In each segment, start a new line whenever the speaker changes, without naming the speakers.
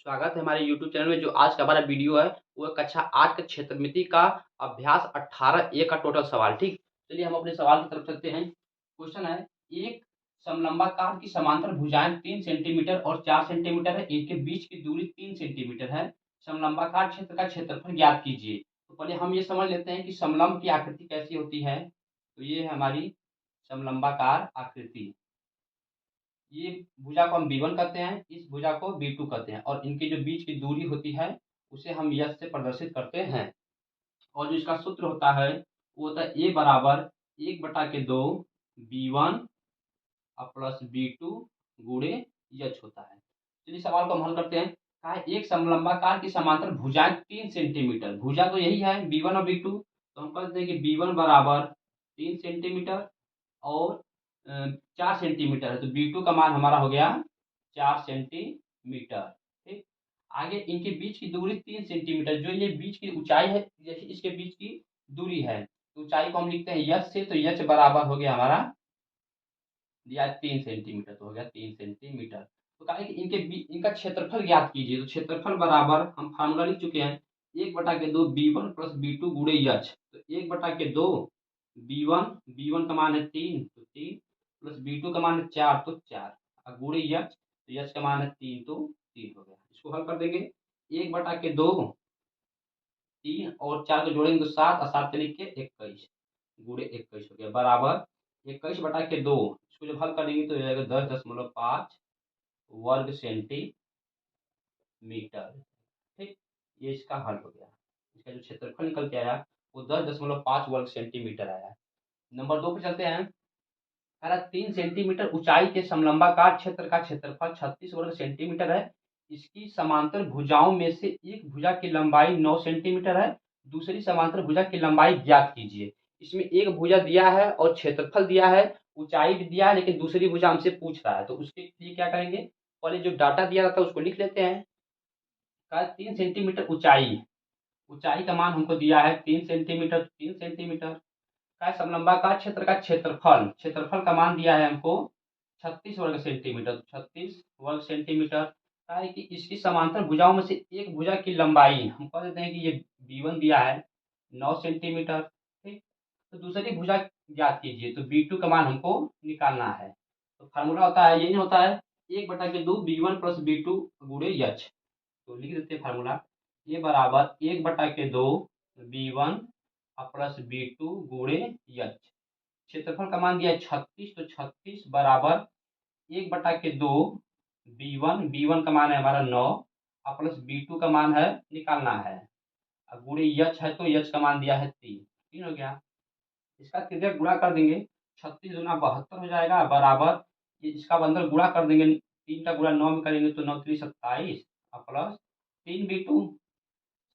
स्वागत है हमारे यूट्यूब चैनल में। जो आज का हमारा वीडियो है वो है कक्षा 8 के क्षेत्रमिति का अभ्यास 18 ए का टोटल सवाल। ठीक, चलिए हम अपने सवाल की तरफ चलते हैं। क्वेश्चन है, एक समलंबाकार की समांतर भुजाएं 3 सेंटीमीटर और 4 सेंटीमीटर है, इनके बीच की दूरी 3 सेंटीमीटर है। समलंबाकार क्षेत्र का क्षेत्रफल ज्ञात कीजिए। तो पहले हम ये समझ लेते हैं कि समलंब की आकृति कैसी होती है। तो ये है हमारी समलंबाकार आकृति। ये भुजा को हम B1 कहते हैं, इस भुजा को B2 कहते हैं, और इनके जो बीच की दूरी होती है उसे हम यश से प्रदर्शित करते हैं। और जो इसका सूत्र होता है वो होता है A बराबर 1/2 B1 प्लस B2 गुणे यच होता है। चलिए सवाल को हम हल करते हैं। कहा है एक समलंबाकार की समांतर भुजाएं 3 सेंटीमीटर, भुजा तो यही है B1 और B2, तो हम कहते हैं कि B1 बराबर 3 सेंटीमीटर और 4 सेंटीमीटर है, तो B2 का मान हमारा हो गया 4 सेंटीमीटर। ठीक, आगे इनके बीच की दूरी 3 सेंटीमीटर, जो ये बीच की ऊंचाई है, जैसे इसके बीच की दूरी है, तो ऊंचाई को हम लिखते हैं यच से, तो यच बराबर हो गया हमारा दिया 3 सेंटीमीटर, तो हो गया 3 सेंटीमीटर। तो कहा है कि इनका क्षेत्रफल ज्ञात कीजिए। तो क्षेत्रफल बराबर हम फार्मूला लिख चुके हैं, 1/2 B1 प्लस B2 गुणे यच। तो 1/2 B1, B1 का मान है 3, तो 3 प्लस B2 का मान है 4, तो 4 और गुणे यच, तो यच का मान है 3, तो 3 हो गया। इसको हल कर देंगे। 1/2 3 और 4 को जोड़ेंगे तो 7 और 7 लिख के 21 गुणे 21 हो गया बराबर 21/2। इसको जब हल करेंगे तो जाएगा 10.5 वर्ग सेंटीमीटर। ठीक, ये इसका हल हो गया। इसका जो क्षेत्रफल निकल के आया वो 10.5 वर्ग सेंटीमीटर आया। नंबर 2 पे चलते हैं। कह रहा 3 सेंटीमीटर ऊंचाई के समलंबाकार क्षेत्र का क्षेत्रफल 36 वर्ग सेंटीमीटर है। इसकी समांतर भुजाओं में से एक भुजा की लंबाई 9 सेंटीमीटर है, दूसरी समांतर भुजा की लंबाई ज्ञात कीजिए। इसमें एक भुजा दिया है और क्षेत्रफल दिया है, ऊंचाई भी दिया है, लेकिन दूसरी भुजा हमसे पूछ रहा है, तो उसके लिए क्या करेंगे, पहले जो डाटा दिया रहता है उसको लिख लेते हैं। कहा 3 सेंटीमीटर ऊंचाई, ऊंचाई का मान हमको दिया है 3 सेंटीमीटर, 3 सेंटीमीटर का समलंबाकार क्षेत्र का क्षेत्रफल, क्षेत्रफल का मान दिया है हमको 36 वर्ग सेंटीमीटर, 36 वर्ग सेंटीमीटर। क्या है कि इसकी समांतर भुजाओं में से एक भुजा की लंबाई हम कह देते हैं कि ये B1 दिया है 9 सेंटीमीटर। ठीक, तो दूसरी भुजा ज्ञात कीजिए, तो B2 का मान हमको निकालना है। तो फार्मूला होता है, यही होता है 1/2 B1 प्लस B2 गुणे यच। तो लिख देते हैं फार्मूला, ये बराबर 1/2 B1 प्लस B2 गुणे यच। क्षेत्रफल का मान दिया है 36, तो 36 बराबर 1/2 B1, B1 का मान है हमारा 9 और प्लस B2 का मान है निकालना है, और गुणे यच है तो यच का मान दिया है 3, 3 हो गया। इसका तिर्यक गुणा कर देंगे, 36 दूना 72 हो जाएगा बराबर, ये इसका अंदर गुणा कर देंगे, 3 का गुणा 9 में करेंगे तो 9 3 27 और प्लस 3B2,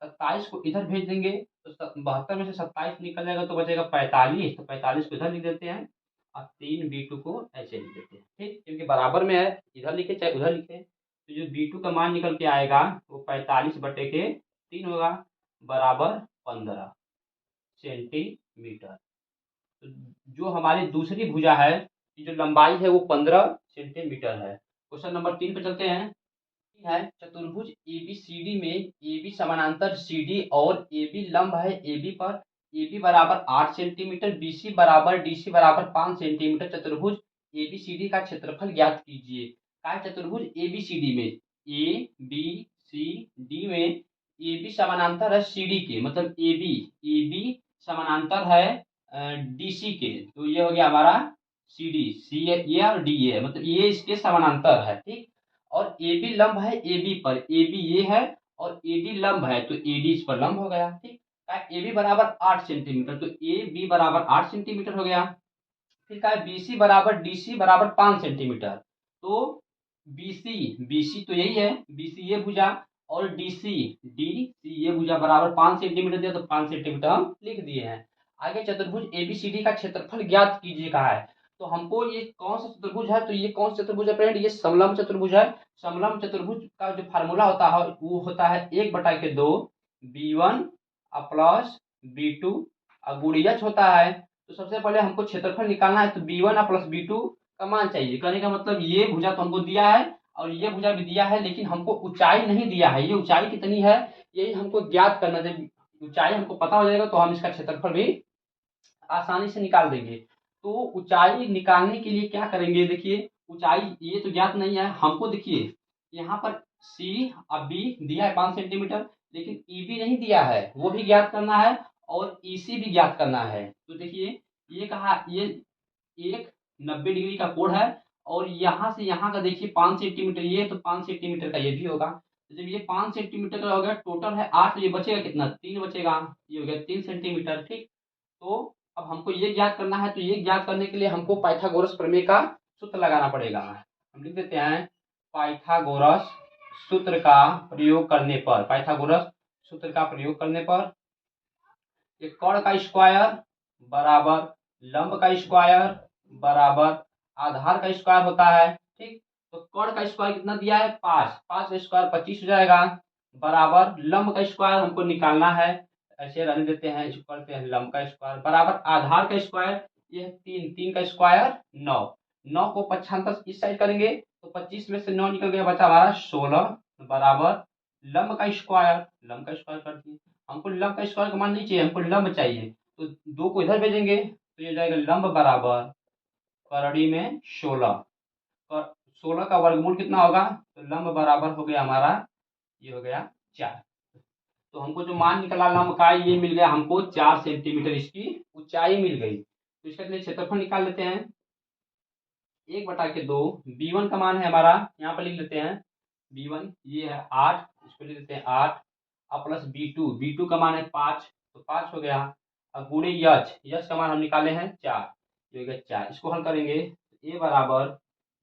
27 को इधर भेज देंगे तो 72 में से 27 निकल जाएगा तो बचेगा 45, तो 45 को इधर लिख देते हैं और 3B2 को ऐसे लिख देते हैं। ठीक, क्योंकि बराबर में है, इधर लिखे चाहे उधर लिखे, तो जो B2 का मान निकल के आएगा वो 45/3 होगा बराबर 15 सेंटीमीटर। तो जो हमारी दूसरी भुजा है की जो लंबाई है वो 15 सेंटीमीटर है। क्वेश्चन नंबर 3 पे चलते हैं। है चतुर्भुज ABCD में AB समानांतर CD और AB लंब है AB पर, AB बराबर 8 सेंटीमीटर, BC बराबर DC बराबर 5 सेंटीमीटर। चतुर्भुज ABCD का क्षेत्रफल ज्ञात कीजिए। क्या चतुर्भुज ABCD में ABCD में AB समानांतर है CD के, मतलब AB समानांतर है DC के, तो ये हो गया हमारा CD, C ये और D ये, मतलब ये इसके समानांतर है। ठीक, और AB लंब है AB पर, AB ये है और AD लंब है तो AD इस पर लंब हो गया। ठीक, AB बराबर 8 सेंटीमीटर, तो AB बराबर 8 सेंटीमीटर हो गया। फिर कहा BC बराबर DC बराबर 5 सेंटीमीटर, तो BC तो यही है, BC ये भुजा और DC ये भुजा बराबर 5 सेंटीमीटर दिया, तो 5 सेंटीमीटर हम लिख दिए हैं। आगे चतुर्भुज ABCD का क्षेत्रफल ज्ञात कीजिए कहा है, तो हमको ये कौन सा चतुर्भुज है, तो ये कौन सा चतुर्भुज है फ्रेंड, ये समलंब चतुर्भुज है। समलंब चतुर्भुज का जो फार्मूला होता है वो होता है 1/2 B1 प्लस B2 और गुणियच होता है। तो सबसे पहले हमको क्षेत्रफल निकालना है, तो B1 प्लस B2 का मान चाहिए। कहने का मतलब ये भुजा तो हमको दिया है और ये भुजा भी दिया है, लेकिन हमको ऊंचाई नहीं दिया है। ये ऊंचाई कितनी है यही हमको ज्ञात करना। जब ऊंचाई हमको पता हो जाएगा तो हम इसका क्षेत्रफल भी आसानी से निकाल देंगे। तो ऊंचाई निकालने के लिए क्या करेंगे, देखिए ऊंचाई ये तो ज्ञात नहीं है हमको। देखिए यहाँ पर सी और बी दिया है 5 सेंटीमीटर, लेकिन ई बी नहीं दिया है, वो भी ज्ञात करना है और ई सी भी ज्ञात करना है। तो देखिए ये कहा, ये एक 90 डिग्री का कोण है और यहाँ से यहाँ का देखिए 5 सेंटीमीटर, ये तो 5 सेंटीमीटर का ये भी होगा। तो जब ये 5 सेंटीमीटर का हो गया, टोटल है 8, तो ये बचेगा कितना, 3 बचेगा, ये हो गया 3 सेंटीमीटर। ठीक, तो अब हमको ये ज्ञात करना है। तो ये ज्ञात करने के लिए हमको पाइथागोरस प्रमेय का सूत्र लगाना पड़ेगा। हम लिख देते हैं पाइथागोरस सूत्र का प्रयोग करने पर, पाइथागोरस सूत्र का प्रयोग करने पर एक कर्ण का स्क्वायर बराबर लंब का स्क्वायर बराबर आधार का स्क्वायर होता है। ठीक, तो कर्ण का स्क्वायर कितना दिया है, 5, 5 का स्क्वायर 25 हो जाएगा, बराबर लंब का स्क्वायर हमको निकालना है, ऐसे रहने देते हैं, इसको करते हैं लंब का स्क्वायर बराबर आधार का स्क्वायर, ये है 3, 3 का स्क्वायर 9, 9 को पक्षांतर इस साइड करेंगे तो 25 में से 9 निकल गया, बचा हमारा 16 बराबर लंब का स्क्वायर, लंब का स्क्वायर कर दिए। हमको लंब का स्क्वायर का मान नहीं चाहिए, हमको लंब चाहिए, तो 2 को इधर भेजेंगे तो ये जाएगा लंब बराबर करड़ी में 16, और 16 का वर्गमूल कितना होगा, तो लंब बराबर हो गया हमारा, ये हो गया 4। तो हमको जो मान निकला लंब का ये मिल गया हमको 4 सेंटीमीटर इसकी ऊंचाई मिल गई। तो इसका लिए क्षेत्रफल निकाल लेते हैं, 1/2 b1 का मान है हमारा, यहाँ पर लिख लेते हैं b1 ये है 8, इसको लिख देते हैं 8 और प्लस b2 का मान है 5, तो 5 हो गया, अब गुणे यच का मान हम निकाले हैं 4, ये हो गया 4। इसको हल करेंगे तो a बराबर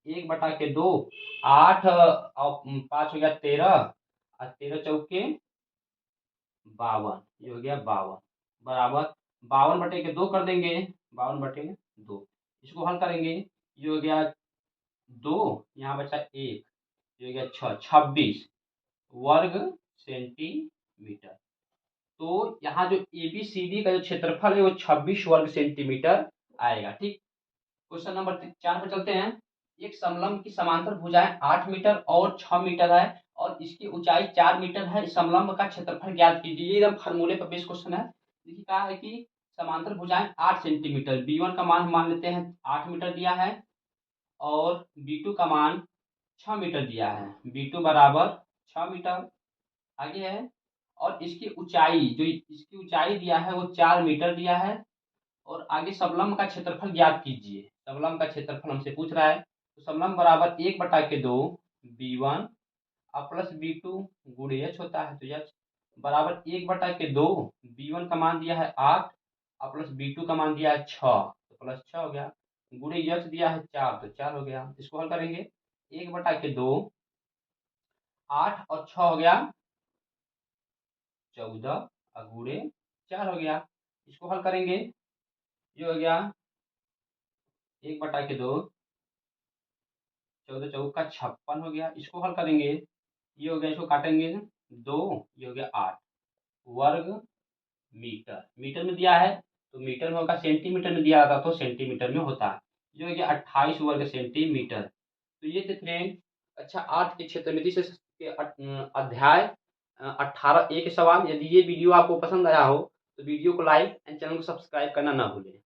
1/2 8 और 5 हो गया 13 और 13 चौके 52, ये हो गया 52 बराबर 52/2 कर देंगे, 52/2 इसको हल करेंगे, ये हो गया 2, यहाँ बचा 1, ये हो गया 6, 26 वर्ग सेंटीमीटर। तो यहाँ जो ए बी सी डी का जो क्षेत्रफल है वो 26 वर्ग सेंटीमीटर आएगा। ठीक, क्वेश्चन नंबर 4 पर चलते हैं। एक समलंब की समांतर भुजाएं 8 मीटर और 6 मीटर है और इसकी ऊंचाई 4 मीटर है, इस समलंब का क्षेत्रफल ज्ञात कीजिए। ये एकदम फार्मूले पर बेस्ड क्वेश्चन है। देखिए कहा है कि समांतर भुजाएं 8 सेंटीमीटर, b1 का मान मान लेते हैं 8 मीटर दिया है और b2 का मान 6 मीटर दिया है, b2 बराबर 6 मीटर आगे है, और इसकी ऊंचाई जो इसकी ऊंचाई दिया है वो 4 मीटर दिया है, और आगे समलंब का क्षेत्रफल ज्ञात कीजिए। समलंब का क्षेत्रफल हमसे पूछ रहा है, तो समलंब बराबर 1/2 b1 और प्लस b2 गुणे h होता है, तो h बराबर 1/2 b1 का मान दिया है 8 और प्लस b2 का मान दिया है 6, तो प्लस 6 हो गया, गुणे h दिया है 4, तो 4 हो गया। इसको हल करेंगे 1/2 8 और 6 हो गया 14 और गुणे 4 हो गया। इसको हल करेंगे, ये हो गया 1/2 14 चौका 56 हो गया। इसको हल करेंगे, ये हो गया, इसको काटेंगे 2, ये हो गया 8 वर्ग मीटर, मीटर में दिया है तो मीटर में होगा, सेंटीमीटर में दिया था तो सेंटीमीटर में होता है, ये हो गया 28 वर्ग सेंटीमीटर। तो ये थे फ्रेंड अच्छा 8 के क्षेत्रमिति से के अध्याय 18 एक सवाल। यदि ये वीडियो आपको पसंद आया हो तो वीडियो को लाइक एंड चैनल को सब्सक्राइब करना ना भूलें।